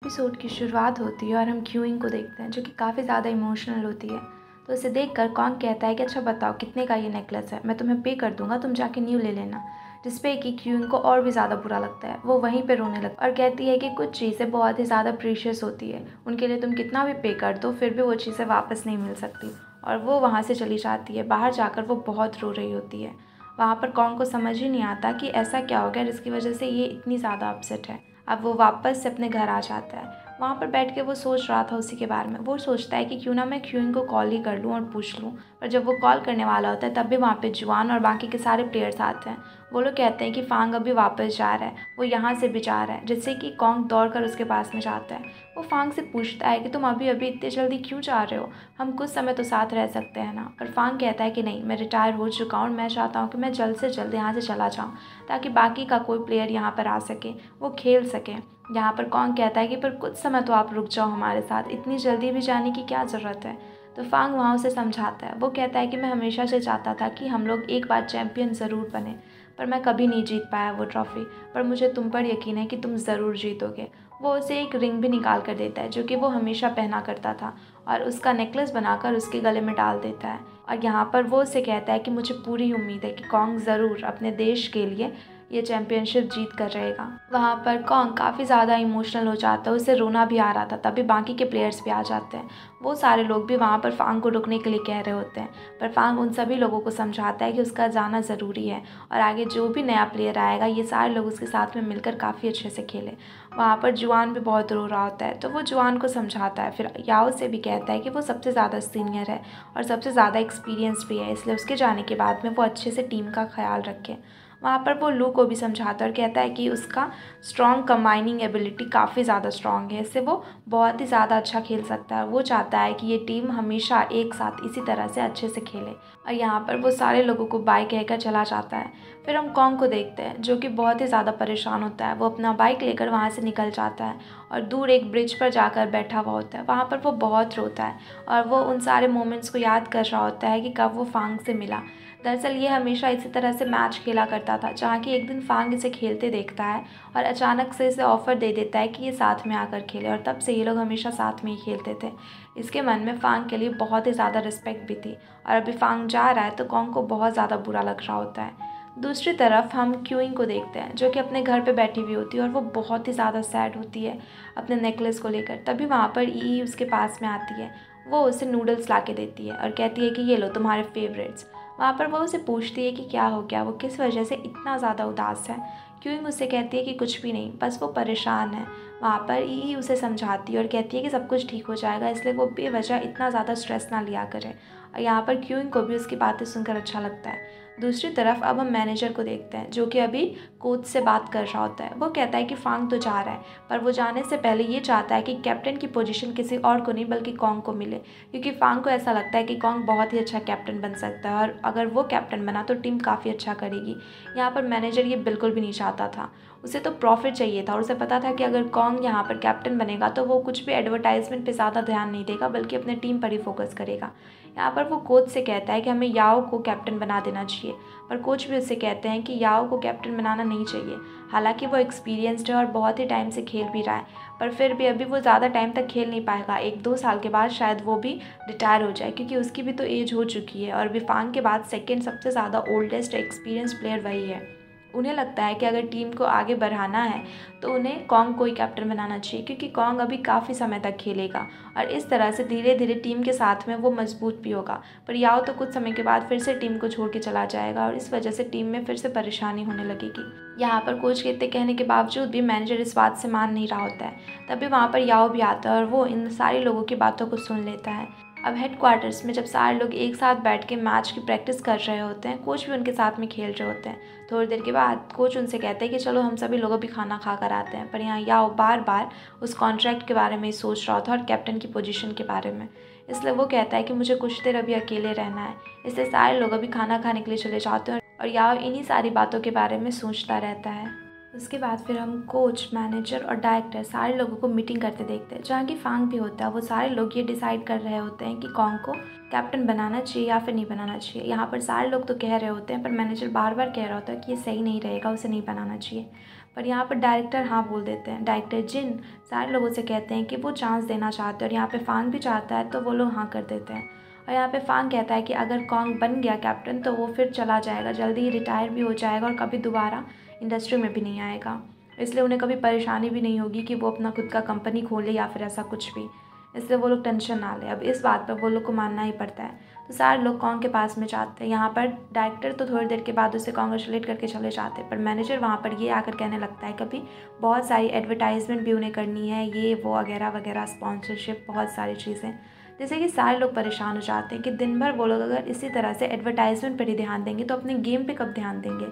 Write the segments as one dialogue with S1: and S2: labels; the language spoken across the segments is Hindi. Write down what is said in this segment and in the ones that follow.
S1: एपिसोड की शुरुआत होती है और हम क्यूइंग को देखते हैं जो कि काफ़ी ज़्यादा इमोशनल होती है। तो उसे देखकर कॉन्ग कहता है कि अच्छा बताओ कितने का ये नेकलेस है, मैं तुम्हें पे कर दूंगा, तुम जाके न्यू ले लेना। जिसपे कि क्यूइंग को और भी ज़्यादा बुरा लगता है, वो वहीं पे रोने लगता है और कहती है कि कुछ चीज़ें बहुत ही ज़्यादा प्रीशियस होती है, उनके लिए तुम कितना भी पे कर दो फिर भी वो चीज़ें वापस नहीं मिल सकती। और वो वहाँ से चली जाती है। बाहर जाकर वो बहुत रो रही होती है। वहाँ पर कॉन्ग को समझ ही नहीं आता कि ऐसा क्या हो गया जिसकी वजह से ये इतनी ज़्यादा अपसेट है। अब वो वापस से अपने घर आ जाता है। वहाँ पर बैठ के वो सोच रहा था उसी के बारे में। वो सोचता है कि क्यों ना मैं क्यूइंग को कॉल ही कर लूँ और पूछ लूँ। पर जब वो कॉल करने वाला होता है तब भी वहाँ पे जुआन और बाकी के सारे प्लेयर्स आते हैं। वो लोग कहते हैं कि फांग अभी वापस जा रहा है, वो यहाँ से भी जा रहा है, जिससे कि कॉन्ग दौड़ कर उसके पास में जाता है। वो फांग से पूछता है कि तुम अभी अभी इतने जल्दी क्यों जा रहे हो, हम कुछ समय तो साथ रह सकते हैं ना। पर फांग कहता है कि नहीं, मैं रिटायर हो चुका हूँ और मैं चाहता हूँ कि मैं जल्द से जल्द यहाँ से चला जाऊँ ताकि बाकी का कोई प्लेयर यहाँ पर आ सके, वो खेल सके। यहाँ पर कॉन्ग कहता है कि पर कुछ समय तो आप रुक जाओ हमारे साथ, इतनी जल्दी भी जाने की क्या ज़रूरत है। तो फांग वहाँ उसे समझाता है। वो कहता है कि मैं हमेशा से चाहता था कि हम लोग एक बार चैम्पियन ज़रूर बने, पर मैं कभी नहीं जीत पाया वो ट्रॉफ़ी, पर मुझे तुम पर यकीन है कि तुम ज़रूर जीतोगे। वो उसे एक रिंग भी निकाल कर देता है जो कि वो हमेशा पहना करता था और उसका नेकलेस बनाकर उसके गले में डाल देता है। और यहाँ पर वो उसे कहता है कि मुझे पूरी उम्मीद है कि कॉन्ग ज़रूर अपने देश के लिए ये चैम्पियनशिप जीत कर रहेगा। वहाँ पर कॉन्ग काफ़ी ज़्यादा इमोशनल हो जाता है, उसे रोना भी आ रहा था। तभी बाकी के प्लेयर्स भी आ जाते हैं। वो सारे लोग भी वहाँ पर फांग को रुकने के लिए कह रहे होते हैं, पर फांग उन सभी लोगों को समझाता है कि उसका जाना ज़रूरी है और आगे जो भी नया प्लेयर आएगा ये सारे लोग उसके साथ में मिलकर काफ़ी अच्छे से खेले। वहाँ पर जुआन भी बहुत रो रहा होता है, तो वो जुआन को समझाता है। फिर याओ से भी कहता है कि वो सबसे ज़्यादा सीनियर है और सबसे ज़्यादा एक्सपीरियंस भी है, इसलिए उसके जाने के बाद में वो अच्छे से टीम का ख्याल रखे। वहाँ पर वो लू को भी समझाता है और कहता है कि उसका स्ट्रॉन्ग कंबाइनिंग एबिलिटी काफ़ी ज़्यादा स्ट्रॉन्ग है, इससे वो बहुत ही ज़्यादा अच्छा खेल सकता है। वो चाहता है कि ये टीम हमेशा एक साथ इसी तरह से अच्छे से खेले। और यहाँ पर वो सारे लोगों को बाय कहकर चला जाता है। फिर हम कॉन्ग को देखते हैं जो कि बहुत ही ज़्यादा परेशान होता है। वो अपना बाइक लेकर वहाँ से निकल जाता है और दूर एक ब्रिज पर जाकर बैठा हुआ होता है। वहाँ पर वो बहुत रोता है और वो उन सारे मोमेंट्स को याद कर रहा होता है कि कब वो फांग से मिला। दरअसल ये हमेशा इसी तरह से मैच खेला करता था, जहाँ कि एक दिन फांग इसे खेलते देखता है और अचानक से इसे ऑफ़र दे देता है कि ये साथ में आकर खेले, और तब से ये लोग हमेशा साथ में ही खेलते थे। इसके मन में फांग के लिए बहुत ही ज़्यादा रिस्पेक्ट भी थी और अभी फांग जा रहा है तो कॉन्ग को बहुत ज़्यादा बुरा लग रहा होता है। दूसरी तरफ हम क्यूइंग को देखते हैं जो कि अपने घर पे बैठी हुई होती है और वो बहुत ही ज़्यादा सैड होती है अपने नेकलेस को लेकर। तभी वहाँ पर ई उसके पास में आती है। वो उसे नूडल्स ला के देती है और कहती है कि ये लो तुम्हारे फेवरेट्स। वहाँ पर वो उसे पूछती है कि क्या हो गया, वो किस वजह से इतना ज़्यादा उदास है। क्यूइंग उससे कहती है कि कुछ भी नहीं, बस वो परेशान है। वहाँ पर ई उसे समझाती है और कहती है कि सब कुछ ठीक हो जाएगा, इसलिए वो बेवजह इतना ज़्यादा स्ट्रेस ना लिया करे। और यहाँ पर क्यूइंग को भी उसकी बातें सुनकर अच्छा लगता है। दूसरी तरफ अब हम मैनेजर को देखते हैं जो कि अभी कोच से बात कर रहा होता है। वो कहता है कि फांग तो जा रहा है, पर वो जाने से पहले ये चाहता है कि कैप्टन की पोजीशन किसी और को नहीं बल्कि कॉन्ग को मिले, क्योंकि फांग को ऐसा लगता है कि कॉन्ग बहुत ही अच्छा कैप्टन बन सकता है और अगर वो कैप्टन बना तो टीम काफ़ी अच्छा करेगी। यहाँ पर मैनेजर ये बिल्कुल भी नहीं चाहता था, उसे तो प्रॉफिट चाहिए था और उसे पता था कि अगर कॉन्ग यहाँ पर कैप्टन बनेगा तो वो कुछ भी एडवर्टाइजमेंट पे ज़्यादा ध्यान नहीं देगा बल्कि अपने टीम पर ही फोकस करेगा। यहाँ पर वो कोच से कहता है कि हमें याओ को कैप्टन बना देना चाहिए, पर कोच भी उससे कहते हैं कि याओ को कैप्टन बनाना नहीं चाहिए। हालांकि वो एक्सपीरियंस्ड है और बहुत ही टाइम से खेल भी रहा है, पर फिर भी अभी वो ज़्यादा टाइम तक खेल नहीं पाएगा। 1-2 साल के बाद शायद वो भी रिटायर हो जाए, क्योंकि उसकी भी तो एज हो चुकी है और विफांग के बाद सेकेंड सबसे ज़्यादा ओल्डेस्ट एक्सपीरियंस प्लेयर वही है। उन्हें लगता है कि अगर टीम को आगे बढ़ाना है तो उन्हें कॉन्ग को ही कैप्टन बनाना चाहिए, क्योंकि कॉन्ग अभी काफ़ी समय तक खेलेगा और इस तरह से धीरे धीरे टीम के साथ में वो मजबूत भी होगा। पर याओ तो कुछ समय के बाद फिर से टीम को छोड़ के चला जाएगा और इस वजह से टीम में फिर से परेशानी होने लगेगी। यहाँ पर कोच के इतने कहने के बावजूद भी मैनेजर इस बात से मान नहीं रहा होता है। तभी वहाँ पर याओ भी आता है और वो इन सारे लोगों की बातों को सुन लेता है। अब हेडक्वार्टर्स में जब सारे लोग एक साथ बैठ के मैच की प्रैक्टिस कर रहे होते हैं, कोच भी उनके साथ में खेल रहे होते हैं। थोड़ी देर के बाद कोच उनसे कहते हैं कि चलो हम सभी लोग अभी खाना खा कर आते हैं, पर यहाँ याओ बार बार उस कॉन्ट्रैक्ट के बारे में ही सोच रहा था और कैप्टन की पोजीशन के बारे में। इसलिए वो कहता है कि मुझे कुछ देर अभी अकेले रहना है। इसलिए सारे लोग अभी खाना खाने के लिए चले जाते हैं और याओ इन्हीं सारी बातों के बारे में सोचता रहता है। उसके बाद फिर हम कोच, मैनेजर और डायरेक्टर सारे लोगों को मीटिंग करते देखते हैं, जहाँ की फांग भी होता है। वो सारे लोग ये डिसाइड कर रहे होते हैं कि कॉन्ग को कैप्टन बनाना चाहिए या फिर नहीं बनाना चाहिए। यहाँ पर सारे लोग तो कह रहे होते हैं, पर मैनेजर बार बार कह रहा होता है कि ये सही नहीं रहेगा, उसे नहीं बनाना चाहिए। पर यहाँ पर डायरेक्टर हाँ बोल देते हैं। डायरेक्टर जिन सारे लोगों से कहते हैं कि वो चांस देना चाहते हैं और यहाँ पे फांग भी चाहता है, तो वो लोग हाँ कर देते हैं। और यहाँ पे फांग कहता है कि अगर कॉन्ग बन गया कैप्टन तो वो फिर चला जाएगा, जल्दी ही रिटायर भी हो जाएगा और कभी दोबारा इंडस्ट्री में भी नहीं आएगा। इसलिए उन्हें कभी परेशानी भी नहीं होगी कि वो अपना खुद का कंपनी खोले या फिर ऐसा कुछ भी। इसलिए वो लोग टेंशन ना ले। अब इस बात पर वो लोग को मानना ही पड़ता है। तो सारे लोग कॉन्ग के पास में जाते हैं। यहाँ पर डायरेक्टर तो थोड़ी देर के बाद उसे कॉन्ग्रेचुलेट करके चले जाते हैं, पर मैनेजर वहाँ पर ये आकर कहने लगता है कभी बहुत सारी एडवर्टाइजमेंट भी उन्हें करनी है, ये वो वगैरह वगैरह, स्पॉन्सरशिप, बहुत सारी चीज़ें। जैसे कि सारे लोग परेशान हो जाते हैं कि दिन भर वो लोग अगर इसी तरह से एडवर्टाइजमेंट पर ही ध्यान देंगे तो अपने गेम पे कब ध्यान देंगे।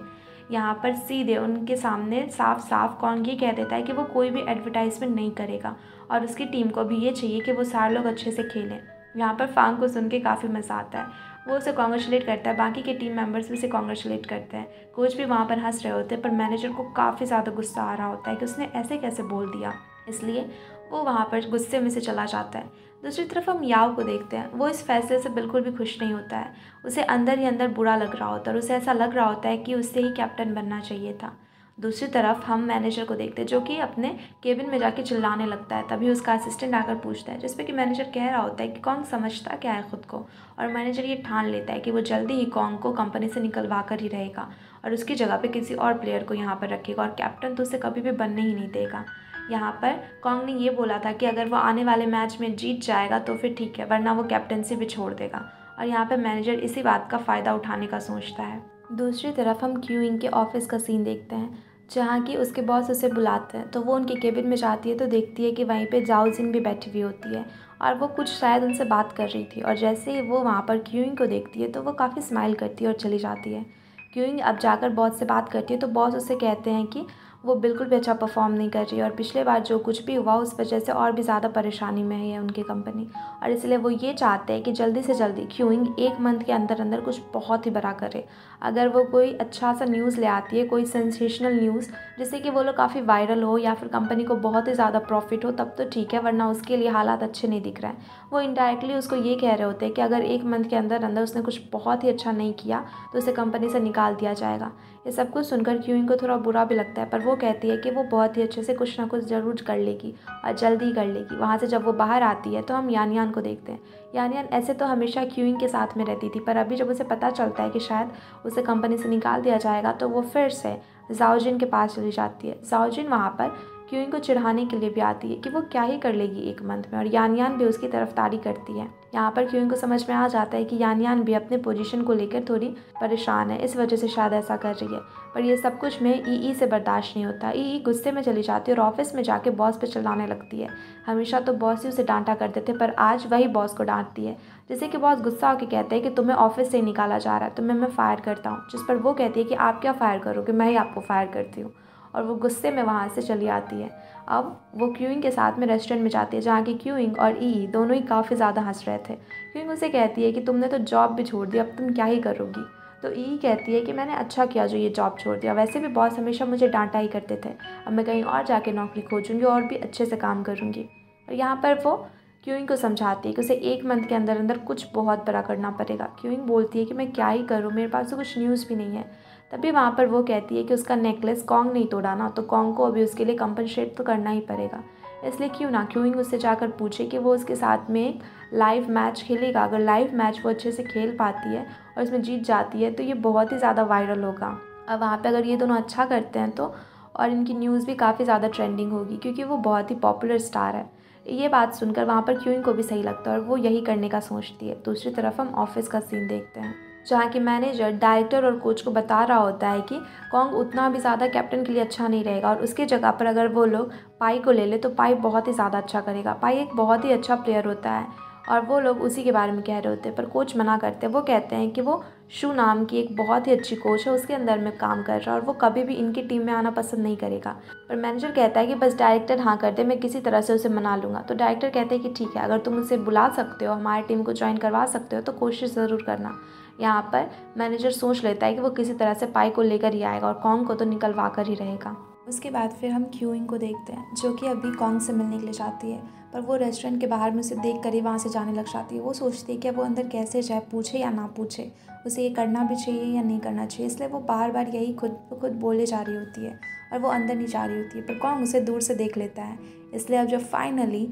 S1: यहाँ पर सीधे उनके सामने साफ साफ कॉन्ग ये कह देता है कि वो कोई भी एडवर्टाइजमेंट नहीं करेगा और उसकी टीम को भी ये चाहिए कि वो सारे लोग अच्छे से खेलें। यहाँ पर फांग को सुन के काफ़ी मज़ा आता है। वो उसे कॉन्ग्रेचुलेट करता है, बाकी के टीम मेंबर्स भी उसे कॉन्ग्रेचुलेट करते हैं। कोच भी वहाँ पर हंस रहे होते हैं, पर मैनेजर को काफ़ी ज़्यादा गुस्सा आ रहा होता है कि उसने ऐसे कैसे बोल दिया। इसलिए वो वहाँ पर गुस्से में से चला जाता है। दूसरी तरफ हम याओ को देखते हैं। वो इस फैसले से बिल्कुल भी खुश नहीं होता है। उसे अंदर ही अंदर बुरा लग रहा होता है और उसे ऐसा लग रहा होता है कि उससे ही कैप्टन बनना चाहिए था। दूसरी तरफ हम मैनेजर को देखते हैं, जो कि अपने केबिन में जाके चिल्लाने लगता है। तभी उसका असिस्टेंट आकर पूछता है, जिसपे कि मैनेजर कह रहा होता है कि कॉन्ग समझता क्या है खुद को। और मैनेजर ये ठान लेता है कि वो जल्दी ही कॉन्ग को कंपनी से निकलवा कर ही रहेगा और उसकी जगह पे किसी और प्लेयर को यहाँ पर रखेगा और कैप्टन तो उसे कभी भी बनने ही नहीं देगा। यहाँ पर कॉन्ग ने ये बोला था कि अगर वो आने वाले मैच में जीत जाएगा तो फिर ठीक है, वरना वो कैप्टनसी भी छोड़ देगा। और यहाँ पर मैनेजर इसी बात का फ़ायदा उठाने का सोचता है। दूसरी तरफ हम क्यूइंग के ऑफिस का सीन देखते हैं, जहाँ की उसके बॉस उसे बुलाते हैं। तो वो उनके केबिन में जाती है तो देखती है कि वहीं पे जाओ जिन भी बैठी हुई होती है और वो कुछ शायद उनसे बात कर रही थी। और जैसे ही वो वहाँ पर क्यूइंग को देखती है तो वो काफ़ी स्माइल करती है और चली जाती है। क्यूइंग अब जाकर बॉस से बात करती है तो बॉस उससे कहते हैं कि वो बिल्कुल भी अच्छा परफॉर्म नहीं कर रही है और पिछले बार जो कुछ भी हुआ उस वजह से और भी ज़्यादा परेशानी में है उनकी कंपनी। और इसलिए वो ये चाहते हैं कि जल्दी से जल्दी क्यूइंग 1 मंथ के अंदर अंदर कुछ बहुत ही बड़ा करे। अगर वो कोई अच्छा सा न्यूज़ ले आती है, कोई सेंसेशनल न्यूज़ जिससे कि वो लोग काफ़ी वायरल हो या फिर कंपनी को बहुत ही ज़्यादा प्रॉफिट हो, तब तो ठीक है, वरना उसके लिए हालात अच्छे नहीं दिख रहे हैं। वो इनडायरेक्टली उसको ये कह रहे होते हैं कि अगर 1 मंथ के अंदर अंदर उसने कुछ बहुत ही अच्छा नहीं किया तो उसे कंपनी से निकाल दिया जाएगा। ये सब कुछ सुनकर क्यूइंग को थोड़ा बुरा भी लगता है, पर वो कहती है कि वो बहुत ही अच्छे से कुछ ना कुछ ज़रूर कर लेगी और जल्दी कर लेगी। वहाँ से जब वो बाहर आती है तो हम यान यान को देखते हैं। यान यान ऐसे तो हमेशा क्यूइंग के साथ में रहती थी, पर अभी जब उसे पता चलता है कि शायद उसे कंपनी से निकाल दिया जाएगा तो वो फिर से जाओजिन के पास चली जाती है। जाओजिन वहाँ पर क्यूइंग को चिढ़ाने के लिए भी आती है कि वो क्या ही कर लेगी 1 मंथ में, और यान यान भी उसकी तरफदारी करती है। यहाँ पर क्यूइंग को समझ में आ जाता है कि यान यान भी अपने पोजीशन को लेकर थोड़ी परेशान है, इस वजह से शायद ऐसा कर रही है। पर ये सब कुछ में ई से बर्दाश्त नहीं होता। ई गुस्से में चली जाती है और ऑफिस में जाके बॉस पे चिल्लाने लगती है। हमेशा तो बॉस ही उसे डांटा करते थे, पर आज वही बॉस को डांटती है। जैसे कि बॉस गुस्सा होकर कहते हैं कि तुम्हें ऑफिस से निकाला जा रहा है, तुम्हें मैं फायर करता हूँ। जिस पर वो कहती है कि आप क्या फायर करोगे, मैं ही आपको फायर करती हूँ। और वो गुस्से में वहाँ से चली आती है। अब वो क्यूइंग के साथ में रेस्टोरेंट में जाती है, जहाँ की क्यूइंग और ई दोनों ही काफ़ी ज़्यादा हंस रहे थे। क्यूइंग उसे कहती है कि तुमने तो जॉब भी छोड़ दी, अब तुम क्या ही करोगी। तो ई कहती है कि मैंने अच्छा किया जो ये जॉब छोड़ दिया, वैसे भी बॉस हमेशा मुझे डांटा ही करते थे। अब मैं कहीं और जाके नौकरी खोजूँगी और भी अच्छे से काम करूँगी। और यहाँ पर वो क्यूइंग को समझाती है कि उसे 1 मंथ के अंदर अंदर कुछ बहुत बड़ा करना पड़ेगा। क्यूइंग बोलती है कि मैं क्या ही करूँ, मेरे पास तो कुछ न्यूज़ भी नहीं है। तभी वहाँ पर वो कहती है कि उसका नेकलेस कॉन्ग नहीं तोड़ा ना, तो कॉन्ग को अभी उसके लिए कंपनसेट तो करना ही पड़ेगा। इसलिए क्यों ना क्यूइंग उससे जाकर पूछे कि वो उसके साथ में एक लाइव मैच खेलेगा। अगर लाइव मैच वो अच्छे से खेल पाती है और उसमें जीत जाती है तो ये बहुत ही ज़्यादा वायरल होगा। अब वहाँ पर अगर ये दोनों अच्छा करते हैं तो और इनकी न्यूज़ भी काफ़ी ज़्यादा ट्रेंडिंग होगी, क्योंकि वो बहुत ही पॉपुलर स्टार है। ये बात सुनकर वहाँ पर क्यूइंग को भी सही लगता है और वो यही करने का सोचती है। दूसरी तरफ हम ऑफिस का सीन देखते हैं, जहाँ की मैनेजर डायरेक्टर और कोच को बता रहा होता है कि कॉन्ग उतना भी ज़्यादा कैप्टन के लिए अच्छा नहीं रहेगा और उसके जगह पर अगर वो लोग पाई को ले ले तो पाई बहुत ही ज़्यादा अच्छा करेगा। पाई एक बहुत ही अच्छा प्लेयर होता है और वो लोग उसी के बारे में कह रहे होते हैं, पर कोच मना करते हैं। वो कहते हैं कि वो शू नाम की एक बहुत ही अच्छी कोच है, उसके अंदर में काम कर रहा है और वो कभी भी इनकी टीम में आना पसंद नहीं करेगा। पर मैनेजर कहता है कि बस डायरेक्टर हाँ कर दे, मैं किसी तरह से उसे मना लूँगा। तो डायरेक्टर कहते हैं कि ठीक है, अगर तुम उसे बुला सकते हो, हमारी टीम को ज्वाइन करवा सकते हो तो कोशिश ज़रूर करना। यहाँ पर मैनेजर सोच लेता है कि वो किसी तरह से पाई को लेकर ही आएगा और कॉन्ग को तो निकलवा कर ही रहेगा। उसके बाद फिर हम क्यूइंग को देखते हैं, जो कि अभी कॉन्ग से मिलने के लिए जाती है, पर वो रेस्टोरेंट के बाहर में उसे देख कर ही वहाँ से जाने लग जाती है। वो सोचती है कि वो अंदर कैसे जाए, पूछे या ना पूछे, उसे ये करना भी चाहिए या नहीं करना चाहिए। इसलिए वो बार बार यही खुद ब खुद बोले जा रही होती है और वो अंदर नहीं जा रही होती है, पर कॉन्ग उसे दूर से देख लेता है। इसलिए अब जब फाइनली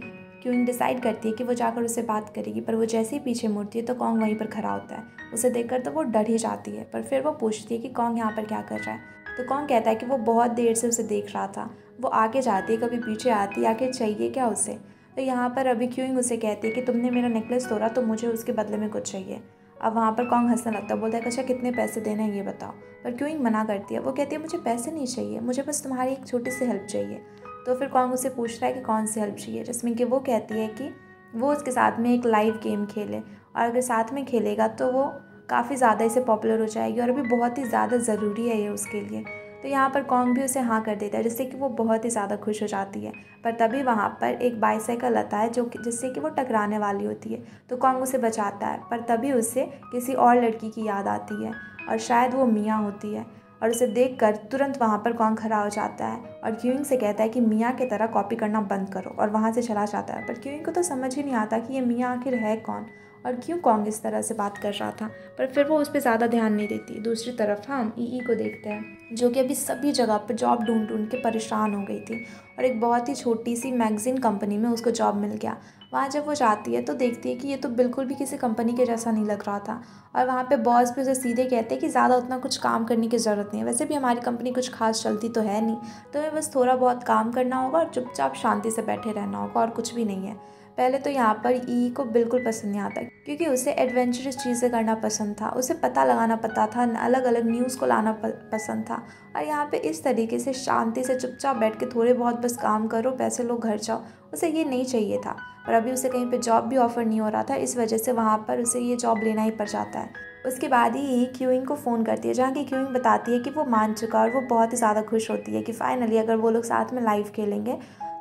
S1: क्यूइंग डिसाइड करती है कि वो जाकर उससे बात करेगी, पर वो जैसे ही पीछे मुड़ती है तो कॉन्ग वहीं पर खड़ा होता है। उसे देखकर तो वो डर ही जाती है, पर फिर वो पूछती है कि कॉन्ग यहाँ पर क्या कर रहा है। तो कॉन्ग कहता है कि वो बहुत देर से उसे देख रहा था। वो आगे जाती है, कभी पीछे आती है, आखिर चाहिए क्या उसे। तो यहाँ पर अभी क्यूइंग उसे कहती है कि तुमने मेरा नेकलेस तोड़ा तो मुझे उसके बदले में कुछ चाहिए। अब वहाँ पर कॉन्ग हंसने लगता है, बोलता है अच्छा कितने पैसे देने हैं ये बताओ। पर क्यूइंग मना करती है। वो कहती है मुझे पैसे नहीं चाहिए, मुझे बस तुम्हारी एक छोटी सी हेल्प चाहिए। तो फिर कॉन्ग उसे पूछता है कि कौन सी हेल्प चाहिए, जिसमें कि वो कहती है कि वो उसके साथ में एक लाइव गेम खेले, और अगर साथ में खेलेगा तो वो काफ़ी ज़्यादा इसे पॉपुलर हो जाएगी, और अभी बहुत ही ज़्यादा ज़रूरी है ये उसके लिए। तो यहाँ पर कॉन्ग भी उसे हाँ कर देता है, जिससे कि वो बहुत ही ज़्यादा खुश हो जाती है। पर तभी वहाँ पर एक बाइसाइकिल आता है जिससे कि वो टकराने वाली होती है। तो कॉन्ग उसे बचाता है, पर तभी उसे किसी और लड़की की याद आती है, और शायद वो मिया होती है। और उसे देखकर तुरंत वहाँ पर कॉन्ग खड़ा हो जाता है और क्यूइंग से कहता है कि मिया की तरह कॉपी करना बंद करो, और वहाँ से चला जाता है। पर क्यूइंग को तो समझ ही नहीं आता कि ये मिया आखिर है कौन और क्यों कॉन्ग इस तरह से बात कर रहा था। पर फिर वो उस पर ज़्यादा ध्यान नहीं देती। दूसरी तरफ हम ई को देखते हैं, जो कि अभी सभी जगह पर जॉब ढूंढ ढूंढ के परेशान हो गई थी, और एक बहुत ही छोटी सी मैगज़ीन कंपनी में उसको जॉब मिल गया। वहाँ जब वो जाती है तो देखती है कि ये तो बिल्कुल भी किसी कंपनी के जैसा नहीं लग रहा था, और वहाँ पे बॉस भी उसे सीधे कहते हैं कि ज़्यादा उतना कुछ काम करने की ज़रूरत नहीं है, वैसे भी हमारी कंपनी कुछ खास चलती तो है नहीं, तुम्हें बस थोड़ा बहुत काम करना होगा और चुपचाप शांति से बैठे रहना होगा, और कुछ भी नहीं है। पहले तो यहाँ पर ई को बिल्कुल पसंद नहीं आता, क्योंकि उसे एडवेंचरस चीज़ें करना पसंद था, उसे पता लगाना पता था, अलग अलग न्यूज़ को लाना पसंद था। और यहाँ पे इस तरीके से शांति से चुपचाप बैठ के थोड़े बहुत बस काम करो, पैसे लो, घर जाओ, उसे ये नहीं चाहिए था। पर अभी उसे कहीं पे जॉब भी ऑफ़र नहीं हो रहा था, इस वजह से वहाँ पर उसे ये जॉब लेना ही पड़ जाता है। उसके बाद ही क्यूइंग को फ़ोन करती है, जहाँ की क्यूइंग बताती है कि वो मान चुका, और वो बहुत ही ज़्यादा खुश होती है कि फ़ाइनली अगर वो लोग साथ में लाइव खेलेंगे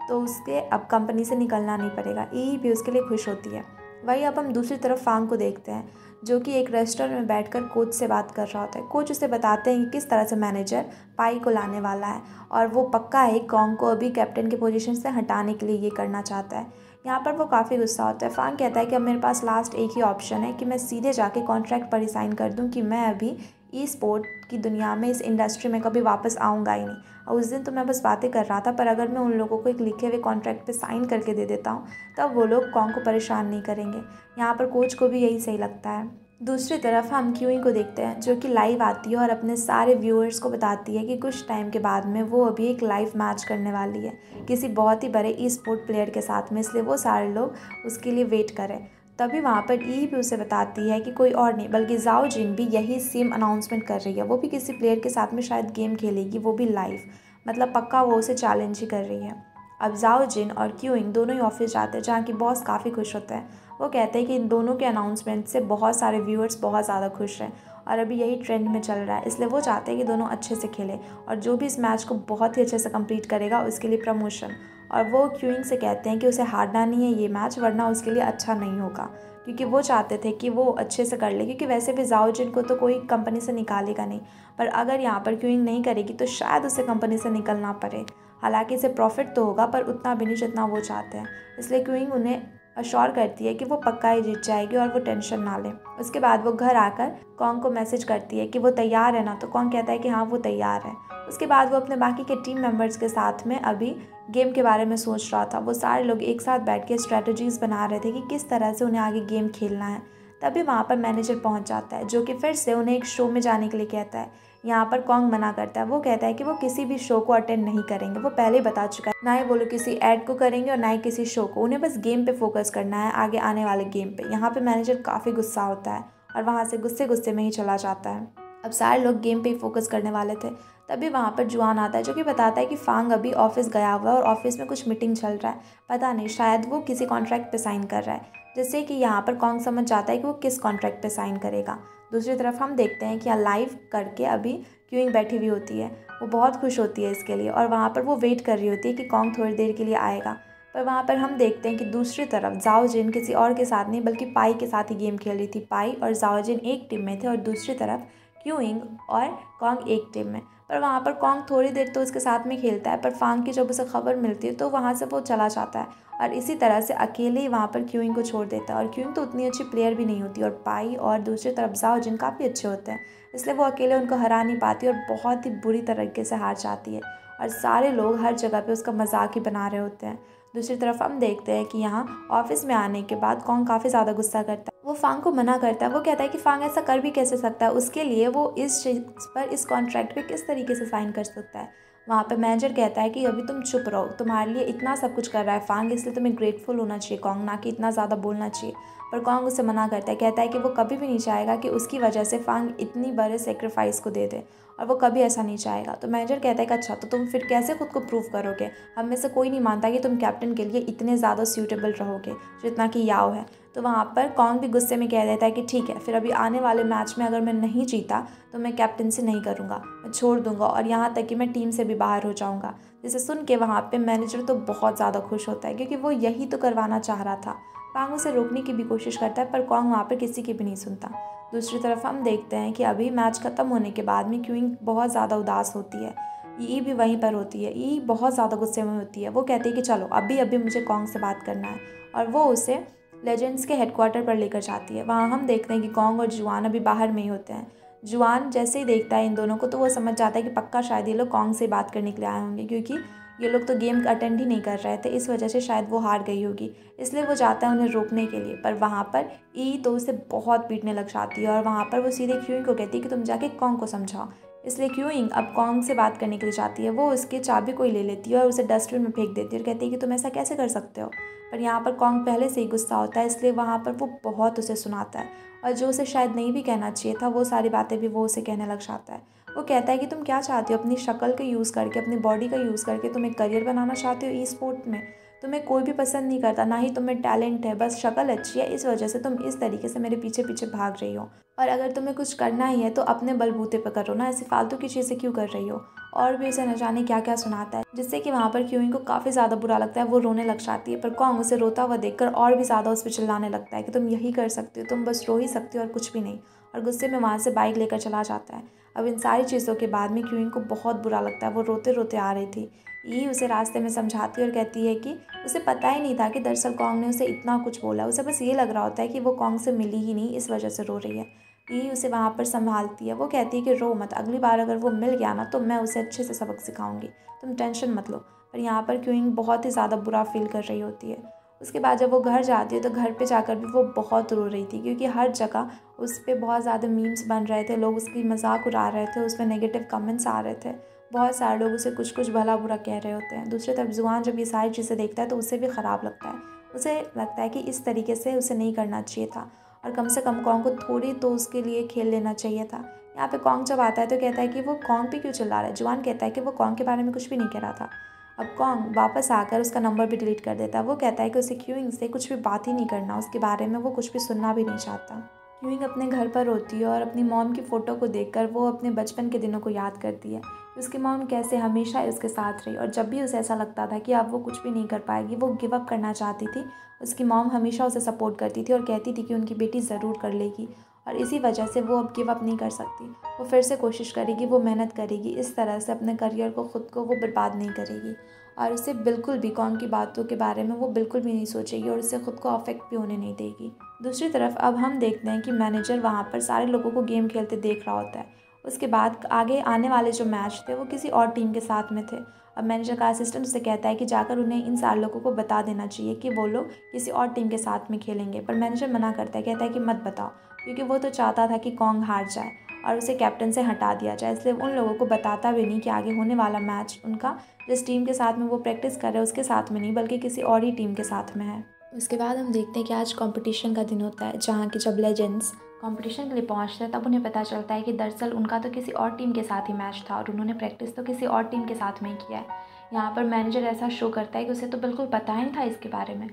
S1: तो उसके अब कंपनी से निकलना नहीं पड़ेगा। ई भी उसके लिए खुश होती है। वही अब हम दूसरी तरफ फांग को देखते हैं, जो कि एक रेस्टोरेंट में बैठकर कोच से बात कर रहा होता है। कोच उसे बताते हैं कि किस तरह से मैनेजर पाई को लाने वाला है, और वो पक्का है कॉन्ग को अभी कैप्टन की पोजीशन से हटाने के लिए ये करना चाहता है। यहाँ पर वो काफ़ी गुस्सा होता है। फांग कहता है कि अब मेरे पास लास्ट एक ही ऑप्शन है कि मैं सीधे जाके कॉन्ट्रैक्ट पर रिसाइन कर दूँ कि मैं अभी ई स्पोर्ट की दुनिया में, इस इंडस्ट्री में कभी वापस आऊँगा ही नहीं। और उस दिन तो मैं बस बातें कर रहा था, पर अगर मैं उन लोगों को एक लिखे हुए कॉन्ट्रैक्ट पे साइन करके दे देता हूँ तब वो लोग कॉन्ग को परेशान नहीं करेंगे। यहाँ पर कोच को भी यही सही लगता है। दूसरी तरफ हम क्यूइंग को देखते हैं, जो कि लाइव आती है और अपने सारे व्यूअर्स को बताती है कि कुछ टाइम के बाद में वो अभी एक लाइव मैच करने वाली है किसी बहुत ही बड़े ई स्पोर्ट प्लेयर के साथ में, इसलिए वो सारे लोग उसके लिए वेट करें। तभी वहाँ पर ई भी उसे बताती है कि कोई और नहीं बल्कि जाओ जिन भी यही सेम अनाउंसमेंट कर रही है। वो भी किसी प्लेयर के साथ में शायद गेम खेलेगी, वो भी लाइव, मतलब पक्का वो उसे चैलेंज ही कर रही है। अब जाओ जिन और क्यूइंग दोनों ही ऑफिस जाते हैं, जहाँ की बॉस काफ़ी खुश होता है। वो कहते हैं कि इन दोनों के अनाउंसमेंट से बहुत सारे व्यूअर्स बहुत ज़्यादा खुश हैं, और अभी यही ट्रेंड में चल रहा है, इसलिए वो चाहते हैं कि दोनों अच्छे से खेलें, और जो भी इस मैच को बहुत ही अच्छे से कंप्लीट करेगा उसके लिए प्रमोशन। और वो क्यूइंग से कहते हैं कि उसे हारना नहीं है ये मैच, वरना उसके लिए अच्छा नहीं होगा, क्योंकि वो चाहते थे कि वो अच्छे से कर ले, क्योंकि वैसे भी जाओ जिनको तो कोई कंपनी से निकालेगा नहीं, पर अगर यहाँ पर क्यूइंग नहीं करेगी तो शायद उसे कंपनी से निकलना पड़े। हालांकि इसे प्रॉफिट तो होगा, पर उतना भी नहीं जितना वो चाहते हैं। इसलिए क्यूइंग उन्हें अश्योर करती है कि वो पक्का ही जीत जाएगी और वो टेंशन ना ले। उसके बाद वो घर आकर कॉन्ग को मैसेज करती है कि वो तैयार है ना, तो कॉन्ग कहता है कि हाँ वो तैयार है। उसके बाद वो अपने बाकी के टीम मेंबर्स के साथ में अभी गेम के बारे में सोच रहा था। वो सारे लोग एक साथ बैठ के स्ट्रेटजीज़ बना रहे थे कि किस तरह से उन्हें आगे गेम खेलना है। तभी वहाँ पर मैनेजर पहुँच जाता है, जो कि फिर से उन्हें एक शो में जाने के लिए कहता है। यहाँ पर कॉन्ग मना करता है। वो कहता है कि वो किसी भी शो को अटेंड नहीं करेंगे, वो पहले ही बता चुका है, ना ही वो लोग किसी ऐड को करेंगे और ना ही किसी शो को, उन्हें बस गेम पे फोकस करना है, आगे आने वाले गेम पे। यहाँ पे मैनेजर काफ़ी गुस्सा होता है और वहाँ से गुस्से गुस्से में ही चला जाता है। अब सारे लोग गेम पे ही फोकस करने वाले थे। तभी वहाँ पर जुआन आता है, जो कि बताता है कि फांग अभी ऑफिस गया हुआ है और ऑफिस में कुछ मीटिंग चल रहा है, पता नहीं शायद वो किसी कॉन्ट्रैक्ट पे साइन कर रहा है, जिससे कि यहाँ पर कॉन्ग समझ जाता है कि वो किस कॉन्ट्रैक्ट पे साइन करेगा। दूसरी तरफ हम देखते हैं कि लाइव करके अभी क्यूइंग बैठी हुई होती है। वो बहुत खुश होती है इसके लिए, और वहाँ पर वो वेट कर रही होती है कि कॉन्ग थोड़ी देर के लिए आएगा। पर वहाँ पर हम देखते हैं कि दूसरी तरफ जाओ जिन किसी और के साथ नहीं बल्कि पाई के साथ ही गेम खेल रही थी। पाई और जाओ जिन एक टीम में थे और दूसरी तरफ क्यूइंग और कॉन्ग एक टीम में। पर वहाँ पर कॉन्ग थोड़ी देर तो उसके साथ में खेलता है, पर फांग की जब उसे खबर मिलती है तो वहाँ से वो चला जाता है और इसी तरह से अकेले ही वहाँ पर क्यूइंग को छोड़ देता है। और क्यूइंग तो उतनी अच्छी प्लेयर भी नहीं होती, और पाई और दूसरी तरफ जाओ जिन काफ़ी अच्छे होते हैं, इसलिए वो अकेले उनको हरा नहीं पाती और बहुत ही बुरी तरीके से हार जाती है। और सारे लोग हर जगह पे उसका मजाक ही बना रहे होते हैं। दूसरी तरफ हम देखते हैं कि यहाँ ऑफिस में आने के बाद कॉन्ग काफ़ी ज़्यादा गुस्सा करता है। वो फांग को मना करता है। वो कहता है कि फांग ऐसा कर भी कैसे सकता है, उसके लिए वो इस चीज़ पर, इस कॉन्ट्रैक्ट पे किस तरीके से साइन कर सकता है। वहाँ पर मैनेजर कहता है कि अभी तुम चुप रहो, तुम्हारे लिए इतना सब कुछ कर रहा है फांग, इसलिए तुम्हें ग्रेटफुल होना चाहिए कॉन्ग, ना कि इतना ज़्यादा बोलना चाहिए। पर कॉन्ग उसे मना करता है, कहता है कि वो कभी भी नहीं चाहेगा कि उसकी वजह से फांग इतनी बड़े सेक्रीफाइस को दे दे, और वो कभी ऐसा नहीं चाहेगा। तो मैनेजर कहता है कि अच्छा, तो तुम फिर कैसे खुद को प्रूव करोगे, हम में से कोई नहीं मानता कि तुम कैप्टन के लिए इतने ज़्यादा सूटेबल रहोगे जितना कि याओ है। तो वहाँ पर कॉन्ग भी गुस्से में कह देता है कि ठीक है, फिर अभी आने वाले मैच में अगर मैं नहीं जीता तो मैं कैप्टनसी नहीं करूँगा, मैं छोड़ दूँगा, और यहाँ तक कि मैं टीम से भी बाहर हो जाऊँगा। जिसे सुन के वहाँ पे मैनेजर तो बहुत ज़्यादा खुश होता है, क्योंकि वो यही तो करवाना चाह रहा था। फांग उसे रोकने की भी कोशिश करता है, पर कॉन्ग वहाँ पर किसी की भी नहीं सुनता। दूसरी तरफ हम देखते हैं कि अभी मैच ख़त्म होने के बाद में क्यूइंग बहुत ज़्यादा उदास होती है। ई भी वहीं पर होती है। ई बहुत ज़्यादा गुस्से में होती है। वो कहती है कि चलो अभी अभी मुझे कॉन्ग से बात करना है, और वो उसे लेजेंड्स के हेडक्वार्टर पर लेकर जाती है। वहाँ हम देखते हैं कि कॉन्ग और जुआन अभी बाहर में ही होते हैं। जुआन जैसे ही देखता है इन दोनों को, तो वो समझ जाता है कि पक्का शायद ये लोग कॉन्ग से बात करने के लिए आए होंगे, क्योंकि ये लोग तो गेम अटेंड ही नहीं कर रहे थे, इस वजह से शायद वो हार गई होगी। इसलिए वो जाता है उन्हें रोकने के लिए, पर वहाँ पर ई तो उसे बहुत पीटने लग जाती है, और वहाँ पर वो सीधे क्यूइंग को कहती है कि तुम जाके कॉन्ग को समझाओ। इसलिए क्यूइंग अब कॉन्ग से बात करने के लिए जाती है। वो उसकी चाबी को ही ले लेती है और उसे डस्टबिन में फेंक देती है, और कहती है कि तुम ऐसा कैसे कर सकते हो। पर यहाँ पर कॉन्ग पहले से ही गुस्सा होता है, इसलिए वहाँ पर वो बहुत उसे सुनाता है, और जो उसे शायद नहीं भी कहना चाहिए था वो सारी बातें भी वो उसे कहने लग जाता है। वो कहता है कि तुम क्या चाहते हो, अपनी शक्ल का यूज़ करके, अपनी बॉडी का यूज़ करके तुम एक करियर बनाना चाहते हो ई स्पोर्ट में। तुम्हें कोई भी पसंद नहीं करता, ना ही तुम्हें टैलेंट है, बस शक्ल अच्छी है, इस वजह से तुम इस तरीके से मेरे पीछे पीछे भाग रही हो। और अगर तुम्हें कुछ करना ही है तो अपने बलबूते पर करो ना, ऐसी फालतू की चीज़ें क्यों कर रही हो। और भी उसे न जाने क्या क्या सुनाता है, जिससे कि वहाँ पर क्यूइंग को काफ़ी ज़्यादा बुरा लगता है। वो रोने लग जाती है, पर कॉन्ग उसे रोता हुआ देखकर और भी ज़्यादा उस पर चिल्लाने लगता है कि तुम यही कर सकती हो, तुम बस रो ही सकती हो और कुछ भी नहीं, और गुस्से में वहाँ से बाइक लेकर चला जाता है। अब इन सारी चीज़ों के बाद में क्यूइंग को बहुत बुरा लगता है। वो रोते रोते आ रही थी। ई उसे रास्ते में समझाती है और कहती है कि उसे पता ही नहीं था कि दरअसल कॉन्ग ने उसे इतना कुछ बोला। उसे बस ये लग रहा होता है कि वो कॉन्ग से मिली ही नहीं, इस वजह से रो रही है। ई उसे वहाँ पर संभालती है। वो कहती है कि रो मत, अगली बार अगर वो मिल गया ना तो मैं उसे अच्छे से सबक सिखाऊंगी, तुम टेंशन मत लो। पर यहाँ पर क्यूइंग बहुत ही ज़्यादा बुरा फील कर रही होती है। उसके बाद जब वो घर जाती है तो घर पे जाकर भी वो बहुत रो रही थी, क्योंकि हर जगह उस पर बहुत ज़्यादा मीम्स बन रहे थे, लोग उसकी मजाक उड़ा रहे थे, उस पर नेगेटिव कमेंट्स आ रहे थे, बहुत सारे लोग उसे कुछ कुछ भला बुरा कह रहे होते हैं। दूसरी तरफ जुआन जब ये सारी चीज़ें देखता है तो उसे भी ख़राब लगता है। उसे लगता है कि इस तरीके से उसे नहीं करना चाहिए था, और कम से कम कॉन्ग को थोड़ी तो उसके लिए खेल लेना चाहिए था। यहाँ पे कॉन्ग जब आता है तो कहता है कि वो कॉन्ग पे क्यों चिल्ला रहा है। जुआन कहता है कि वो कॉन्ग के बारे में कुछ भी नहीं कह रहा था। अब कॉन्ग वापस आकर उसका नंबर भी डिलीट कर देता है। वो कहता है कि उसे क्यूइंग से कुछ भी बात ही नहीं करना, उसके बारे में वो कुछ भी सुनना भी नहीं चाहता। क्यूइंग अपने घर पर होती है और अपनी मॉम की फ़ोटो को देखकर वो अपने बचपन के दिनों को याद करती है। उसकी मॉम कैसे हमेशा उसके साथ रही, और जब भी उसे ऐसा लगता था कि अब वो कुछ भी नहीं कर पाएगी, वो गिव अप करना चाहती थी, उसकी मॉम हमेशा उसे सपोर्ट करती थी और कहती थी कि उनकी बेटी ज़रूर कर लेगी, और इसी वजह से वो अब गिव अप नहीं कर सकती। वो फिर से कोशिश करेगी, वो मेहनत करेगी, इस तरह से अपने करियर को ख़ुद को वो बर्बाद नहीं करेगी, और उसे बिल्कुल भी कॉन्ग की बातों के बारे में वो बिल्कुल भी नहीं सोचेगी, और उससे ख़ुद को अफेक्ट भी होने नहीं देगी। दूसरी तरफ अब हम देखते हैं कि मैनेजर वहाँ पर सारे लोगों को गेम खेलते देख रहा होता है। उसके बाद आगे आने वाले जो मैच थे वो किसी और टीम के साथ में थे। अब मैनेजर का असिस्टेंट उसे कहता है कि जाकर उन्हें इन सारे लोगों को बता देना चाहिए कि वो लोग किसी और टीम के साथ में खेलेंगे, पर मैनेजर मना करता है, कहता है कि मत बताओ, क्योंकि वो तो चाहता था कि कॉन्ग हार जाए और उसे कैप्टन से हटा दिया जाए, इसलिए उन लोगों को बताता भी नहीं कि आगे होने वाला मैच उनका जिस टीम के साथ में वो प्रैक्टिस कर रहे हैं उसके साथ में नहीं, बल्कि किसी और ही टीम के साथ में है। उसके बाद हम देखते हैं कि आज कंपटीशन का दिन होता है, जहाँ की जब लेजेंड्स कंपटीशन के लिए पहुंचते हैं तब उन्हें पता चलता है कि दरअसल उनका तो किसी और टीम के साथ ही मैच था, और उन्होंने प्रैक्टिस तो किसी और टीम के साथ में ही किया है। यहाँ पर मैनेजर ऐसा शो करता है कि उसे तो बिल्कुल पता ही नहीं था इसके बारे में।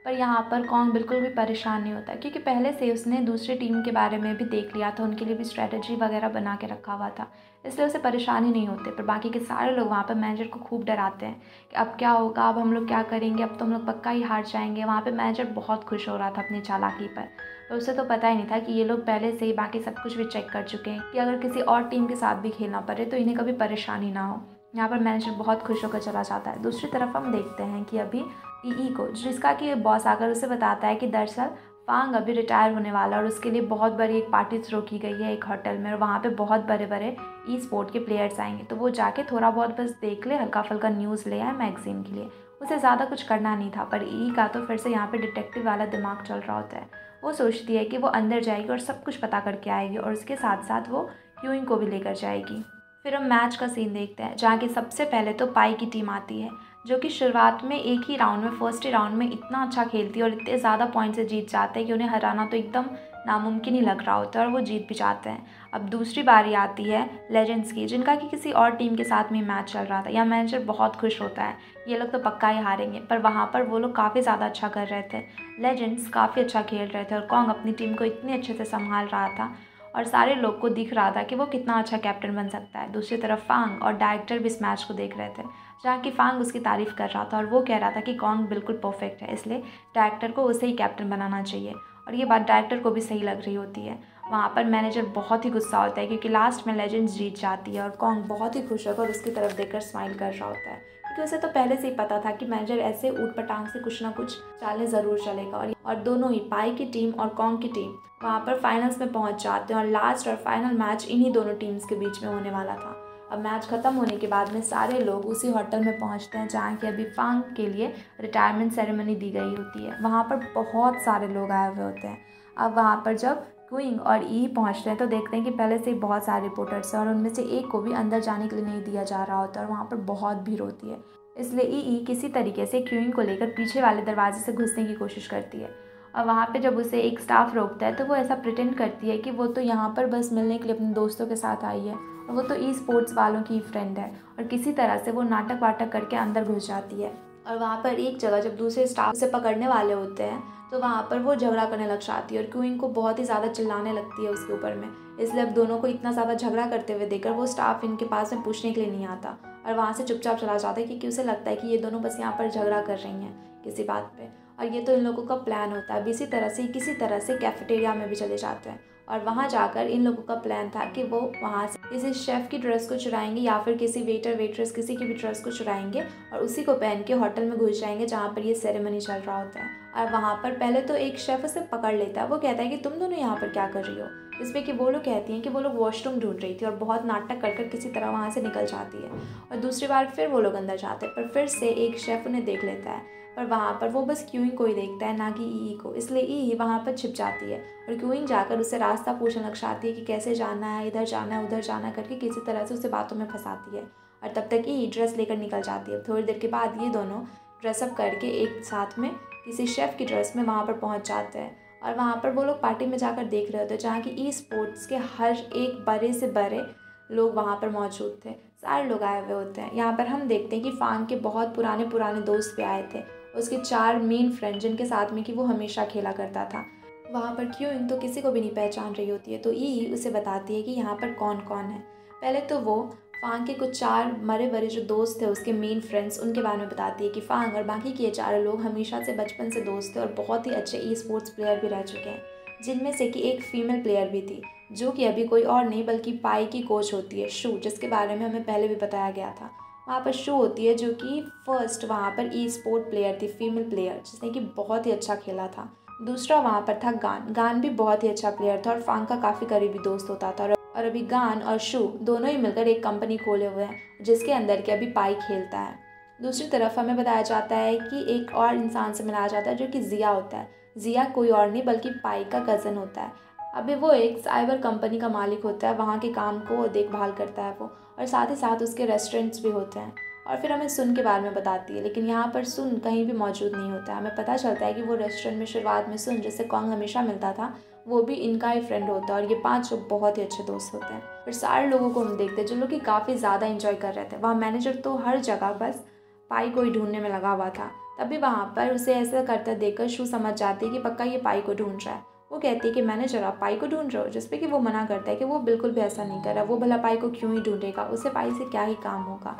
S1: पर यहाँ पर कॉन्ग बिल्कुल भी परेशान नहीं होता, क्योंकि पहले से उसने दूसरी टीम के बारे में भी देख लिया था, उनके लिए भी स्ट्रेटजी वगैरह बना के रखा हुआ था, इसलिए उसे परेशानी नहीं होती। पर बाकी के सारे लोग वहाँ पर मैनेजर को खूब डराते हैं कि अब क्या होगा, अब हम लोग क्या करेंगे, अब तो हम लोग पक्का ही हार जाएंगे। वहाँ पर मैनेजर बहुत खुश हो रहा था अपनी चालाकी पर उसे तो पता ही नहीं था कि ये लोग पहले से ही बाकी सब कुछ भी चेक कर चुके हैं कि अगर किसी और टीम के साथ भी खेलना पड़े तो इन्हें कभी परेशानी ना हो। यहाँ पर मैनेजर बहुत खुश होकर चला जाता है। दूसरी तरफ हम देखते हैं कि अभी ई को जिसका कि बॉस आकर उसे बताता है कि दरअसल फांग अभी रिटायर होने वाला और उसके लिए बहुत बड़ी एक पार्टी थ्रो की गई है एक होटल में, और वहाँ पे बहुत बड़े बड़े ई स्पोर्ट के प्लेयर्स आएंगे। तो वो जाके थोड़ा बहुत बस देख ले, हल्का फुल्का न्यूज़ ले आए मैगजीन के लिए, उसे ज़्यादा कुछ करना नहीं था। पर ई का तो फिर से यहाँ पे डिटेक्टिव वाला दिमाग चल रहा होता है। वो सोचती है कि वो अंदर जाएगी और सब कुछ पता करके आएगी, और उसके साथ साथ वो क्यूइंग को भी लेकर जाएगी। फिर हम मैच का सीन देखते हैं, जहाँ की सबसे पहले तो पाई की टीम आती है, जो कि शुरुआत में एक ही राउंड में, फर्स्ट ही राउंड में इतना अच्छा खेलती है और इतने ज़्यादा पॉइंट से जीत जाते हैं कि उन्हें हराना तो एकदम नामुमकिन ही लग रहा होता है, और वो जीत भी जाते हैं। अब दूसरी बारी आती है लेजेंड्स की, जिनका कि किसी और टीम के साथ में मैच चल रहा था। यहाँ मैनेजर बहुत खुश होता है, ये लोग तो पक्का ही हारेंगे, पर वहाँ पर वो लोग काफ़ी ज़्यादा अच्छा कर रहे थे। लेजेंड्स काफ़ी अच्छा खेल रहे थे और कॉन्ग अपनी टीम को इतने अच्छे से संभाल रहा था, और सारे लोग को दिख रहा था कि वो कितना अच्छा कैप्टन बन सकता है। दूसरी तरफ फांग और डायरेक्टर भी इस मैच को देख रहे थे, जहाँ की फांग उसकी तारीफ़ कर रहा था और वो कह रहा था कि कॉन्ग बिल्कुल परफेक्ट है, इसलिए डायरेक्टर को उसे ही कैप्टन बनाना चाहिए। और ये बात डायरेक्टर को भी सही लग रही होती है। वहाँ पर मैनेजर बहुत ही गुस्सा होता है, क्योंकि लास्ट में लेजेंड्स जीत जाती है, और कॉन्ग बहुत ही खुश होकर उसकी तरफ देखकर स्माइल कर रहा होता है, क्योंकि उसे तो पहले से ही पता था कि मैनेजर ऐसे ऊट पटांग से कुछ ना कुछ चालें ज़रूर चलेगा। और दोनों ही, पाई की टीम और कॉन्ग की टीम, वहाँ पर फाइनल्स में पहुँच जाते हैं, और लास्ट और फाइनल मैच इन्हीं दोनों टीम्स के बीच में होने वाला था। अब मैच ख़त्म होने के बाद में सारे लोग उसी होटल में पहुंचते हैं, जहाँ की अभी फांग के लिए रिटायरमेंट सेरेमनी दी गई होती है। वहाँ पर बहुत सारे लोग आए हुए होते हैं। अब वहाँ पर जब क्विंग और ई पहुँचते हैं तो देखते हैं कि पहले से ही बहुत सारे रिपोर्टर्स हैं, और उनमें से एक को भी अंदर जाने के लिए नहीं दिया जा रहा होता, और वहाँ पर बहुत भीड़ होती है। इसलिए ई किसी तरीके से क्विंग को लेकर पीछे वाले दरवाजे से घुसने की कोशिश करती है। और वहाँ पे जब उसे एक स्टाफ रोकता है तो वो ऐसा प्रिटेंड करती है कि वो तो यहाँ पर बस मिलने के लिए अपने दोस्तों के साथ आई है, और वो तो ई स्पोर्ट्स वालों की फ्रेंड है, और किसी तरह से वो नाटक वाटक करके अंदर घुस जाती है। और वहाँ पर एक जगह जब दूसरे स्टाफ से पकड़ने वाले होते हैं तो वहाँ पर वो झगड़ा करने लग जाती है, और क्वीन को बहुत ही ज़्यादा चिल्लाने लगती है उसके ऊपर में। इसलिए अब दोनों को इतना ज़्यादा झगड़ा करते हुए देखकर वो स्टाफ इनके पास में पूछने के लिए नहीं आता, और वहाँ से चुपचाप चला जाता है, क्योंकि उसे लगता है कि ये दोनों बस यहाँ पर झगड़ा कर रही हैं किसी बात पे, और ये तो इन लोगों का प्लान होता है। अब इसी तरह से किसी तरह से कैफेटेरिया में भी चले जाते हैं, और वहाँ जाकर इन लोगों का प्लान था कि वो वहाँ से किसी शेफ़ की ड्रेस को चुराएंगे, या फिर किसी वेटर वेट्रेस किसी की भी ड्रेस को चुराएंगे, और उसी को पहन के होटल में घुस जाएंगे जहाँ पर ये सेरेमनी चल रहा होता है। और वहाँ पर पहले तो एक शेफ़ उसे पकड़ लेता है, वो कहता है कि तुम दोनों यहाँ पर क्या कर रही हो। इस पर कि वो लोग कहती हैं कि वो लोग वॉशरूम ढूंढ रही थी, और बहुत नाटक कर किसी तरह वहाँ से निकल जाती है। और दूसरी बार फिर वो लोग अंदर जाते हैं, पर फिर से एक शेफ़ उन्हें देख लेता है, पर वहाँ पर वो बस क्यूइंग को ही देखता है, ना कि ई को। इसलिए ई वहाँ पर छिप जाती है, और क्यूइंग जाकर उससे रास्ता पूछने लग जाती है कि कैसे जाना है, इधर जाना है, उधर जाना है करके किसी तरह से उसे बातों में फंसाती है। और तब तक ई ड्रेस लेकर निकल जाती है। थोड़ी देर के बाद ये दोनों ड्रेसअप करके एक साथ में किसी शेफ़ की ड्रेस में वहाँ पर पहुँच जाते हैं, और वहाँ पर वो लोग पार्टी में जाकर देख रहे होते हैं, जहाँ की ई स्पोर्ट्स के हर एक बड़े से बड़े लोग वहाँ पर मौजूद थे। सारे लोग आए हुए होते हैं। यहाँ पर हम देखते हैं कि फांग के बहुत पुराने दोस्त भी आए थे, उसके 4 मेन फ्रेंड, जिनके साथ में कि वो हमेशा खेला करता था। वहाँ पर क्यूइंग तो किसी को भी नहीं पहचान रही होती है, तो ई उसे बताती है कि यहाँ पर कौन कौन है। पहले तो वो फांग के कुछ 4 मरे बड़े जो दोस्त थे, उसके मेन फ्रेंड्स, उनके बारे में बताती है कि फांग और बाकी के 4 लोग हमेशा से बचपन से दोस्त थे, और बहुत ही अच्छे ई स्पोर्ट्स प्लेयर भी रह चुके हैं, जिनमें से कि एक फ़ीमेल प्लेयर भी थी, जो कि अभी कोई और नहीं बल्कि पाई की कोच होती है, शू, जिसके बारे में हमें पहले भी बताया गया था। वहाँ पर शू होती है, जो कि फर्स्ट वहाँ पर ई स्पोर्ट प्लेयर थी, फीमेल प्लेयर, जिसने कि बहुत ही अच्छा खेला था। दूसरा वहाँ पर था गान भी बहुत ही अच्छा प्लेयर था और फांग का काफ़ी करीबी दोस्त होता था। और अभी गान और शू दोनों ही मिलकर एक कंपनी खोले हुए हैं, जिसके अंदर के अभी पाई खेलता है। दूसरी तरफ हमें बताया जाता है कि एक और इंसान से मिलाया जाता है, जो कि जिया होता है। जिया कोई और नहीं बल्कि पाई का कज़न होता है। अभी वो एक साइबर कंपनी का मालिक होता है, वहाँ के काम को देखभाल करता है वो, और साथ ही साथ उसके रेस्टोरेंट्स भी होते हैं। और फिर हमें सुन के बारे में बताती है, लेकिन यहाँ पर सुन कहीं भी मौजूद नहीं होता है। हमें पता चलता है कि वो रेस्टोरेंट में शुरुआत में सुन, जिससे कॉन्ग हमेशा मिलता था, वो भी इनका ही फ्रेंड होता है, और ये 5 लोग बहुत ही अच्छे दोस्त होते हैं। फिर सारे लोगों को हम देखते हैं जो लोग कि काफ़ी ज़्यादा इंजॉय कर रहे थे। वहाँ मैनेजर तो हर जगह बस पाई को ही ढूंढने में लगा हुआ था। तभी वहाँ पर उसे ऐसा करता देखकर शू समझ जाती है कि पक्का ये पाई को ढूंढ रहा है। वो कहती है कि मैनेजर आप पाई को ढूंढ रहे हो, जिस पे कि वो मना करता है कि वो बिल्कुल भी ऐसा नहीं कर रहा, वो भला पाई को क्यों ही ढूंढेगा, उसे पाई से क्या ही काम होगा।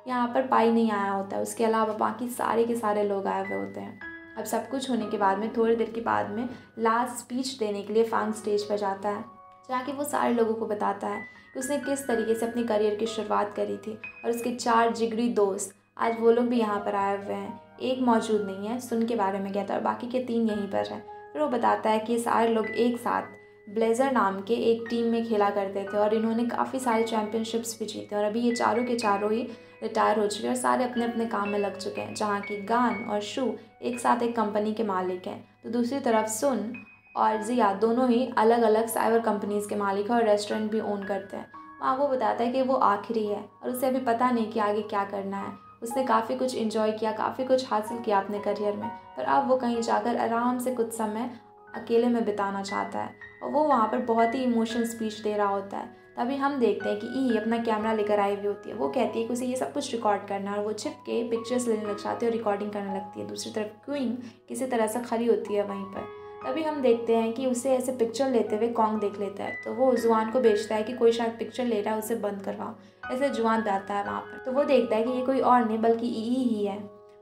S1: यहाँ पर पाई नहीं आया होता है, उसके अलावा बाकी सारे के सारे लोग आए हुए होते हैं। अब सब कुछ होने के बाद में थोड़ी देर के बाद में लास्ट स्पीच देने के लिए फांग स्टेज पर जाता है, जहाँ कि वो सारे लोगों को बताता है कि उसने किस तरीके से अपने करियर की शुरुआत करी थी, और उसके 4 जिगरी दोस्त आज वो लोग भी यहाँ पर आए हुए हैं। एक मौजूद नहीं है, सुन के बारे में कहता है, और बाकी के 3 यहीं पर हैं। फिर वो बताता है कि ये सारे लोग एक साथ ब्लेज़र नाम के एक टीम में खेला करते थे और इन्होंने काफ़ी सारे चैम्पियनशिप्स भी जीते और अभी ये चारों के चारों ही रिटायर हो चुके हैं और सारे अपने अपने काम में लग चुके हैं। जहाँ की गान और शू एक साथ एक कंपनी के मालिक हैं, तो दूसरी तरफ सुन और ज़िया दोनों ही अलग अलग साइबर कंपनीज़ के मालिक हैं और रेस्टोरेंट भी ओन करते हैं। वहाँ वो बताता है कि वो आखिरी है और उसे अभी पता नहीं कि आगे क्या करना है। उसने काफ़ी कुछ एंजॉय किया, काफ़ी कुछ हासिल किया अपने करियर में, पर अब वो कहीं जाकर आराम से कुछ समय अकेले में बिताना चाहता है और वो वहाँ पर बहुत ही इमोशनल स्पीच दे रहा होता है। तभी हम देखते हैं कि ई अपना कैमरा लेकर आई हुई होती है। वो कहती है कि उसे ये सब कुछ रिकॉर्ड करना है और वो छिप के पिक्चर्स लेने लग जाती है और रिकॉर्डिंग करने लगती है। दूसरी तरफ क्वीन किसी तरह से खड़ी होती है वहीं पर। तभी हम देखते हैं कि उसे ऐसे पिक्चर लेते हुए कॉन्ग देख लेता है, तो वो जुआन को बेचता है कि कोई शायद पिक्चर ले रहा है, उसे बंद करवाओ। ऐसे जुआन आता है वहाँ पर, तो वो देखता है कि ये कोई और नहीं बल्कि ई ही है।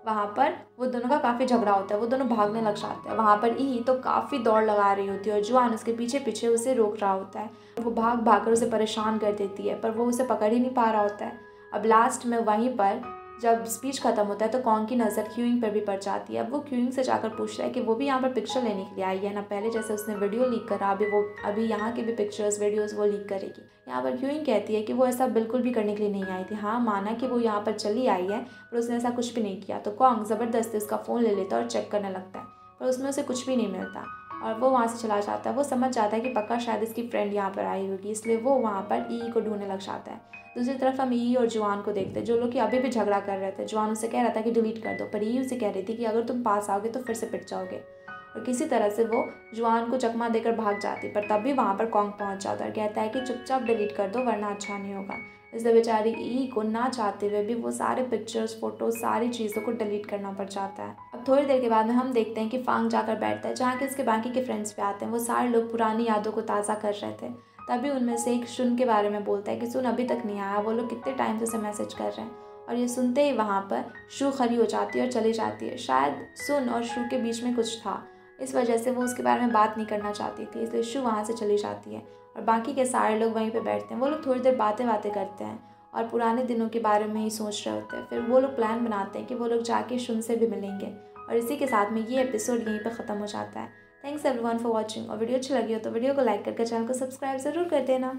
S1: वहाँ पर वो दोनों का काफ़ी झगड़ा होता है, वो दोनों भागने लग जाते हैं। वहाँ पर ई तो काफ़ी दौड़ लगा रही होती है और जुआन उसके पीछे पीछे उसे रोक रहा होता है। वो भाग भाग कर उसे परेशान कर देती है, पर वो उसे पकड़ ही नहीं पा रहा होता है। अब लास्ट में वहीं पर जब स्पीच ख़त्म होता है तो कॉन्ग की नज़र क्यूइंग पर भी पड़ जाती है। अब वो क्यूइंग से जाकर पूछता है कि वो भी यहाँ पर पिक्चर लेने के लिए आई है ना, पहले जैसे उसने वीडियो लीक करा, अभी यहाँ के भी पिक्चर्स वीडियोस वो लीक करेगी। यहाँ पर क्यूइंग कहती है कि वो ऐसा बिल्कुल भी करने के लिए नहीं आई थी। हाँ, माना कि वो यहाँ पर चली आई है, पर उसने ऐसा कुछ भी नहीं किया। तो कॉन्ग ज़बरदस्ती उसका फ़ोन ले लेता है और चेक करने लगता है, पर उसमें उसे कुछ भी नहीं मिलता और वो वहाँ से चला जाता है। वो समझ जाता है कि पक्का शायद इसकी फ्रेंड यहाँ पर आई होगी, इसलिए वो वहाँ पर ई को ढूंढने लग जाता है। दूसरी तरफ हम ई और जुआन को देखते हैं, जो लोग कि अभी भी झगड़ा कर रहे थे। जुआन उसे कह रहा था कि डिलीट कर दो, पर ई उसे कह रही थी कि अगर तुम पास आओगे तो फिर से पिट जाओगे और किसी तरह से वो जुआन को चकमा देकर भाग जाती। पर तब भी वहाँ पर कॉन्ग पहुँच जाता है और कहता है कि चुपचाप डिलीट कर दो वरना अच्छा नहीं होगा। इसलिए बेचारी ई को ना चाहते हुए भी वो सारे पिक्चर्स, फोटोज, सारी चीज़ों को डिलीट करना पड़ जाता है। अब थोड़ी देर के बाद में हम देखते हैं कि फांग जाकर बैठता है, जहाँ के उसके बाकी के फ्रेंड्स भी आते हैं। वो सारे लोग पुरानी यादों को ताज़ा कर रहे थे। तभी उनमें से एक सुन के बारे में बोलता है कि सुन अभी तक नहीं आया, वो लोग कितने टाइम से उसे मैसेज कर रहे हैं। और ये सुनते ही वहाँ पर शू खड़ी हो जाती है और चली जाती है। शायद सुन और शू के बीच में कुछ था, इस वजह से वो उसके बारे में बात नहीं करना चाहती थी, इसलिए शू वहाँ से चली जाती है और बाकी के सारे लोग वहीं पे बैठते हैं। वो लोग थोड़ी देर बातें करते हैं और पुराने दिनों के बारे में ही सोच रहे होते हैं। फिर वो लोग प्लान बनाते हैं कि वो लोग जाके शुन से भी मिलेंगे और इसी के साथ में ये एपिसोड यहीं पर ख़त्म हो जाता है। Thanks everyone for watching. और वीडियो अच्छी लगी हो तो वीडियो को लाइक करके चैनल को सब्सक्राइब ज़रूर कर देना।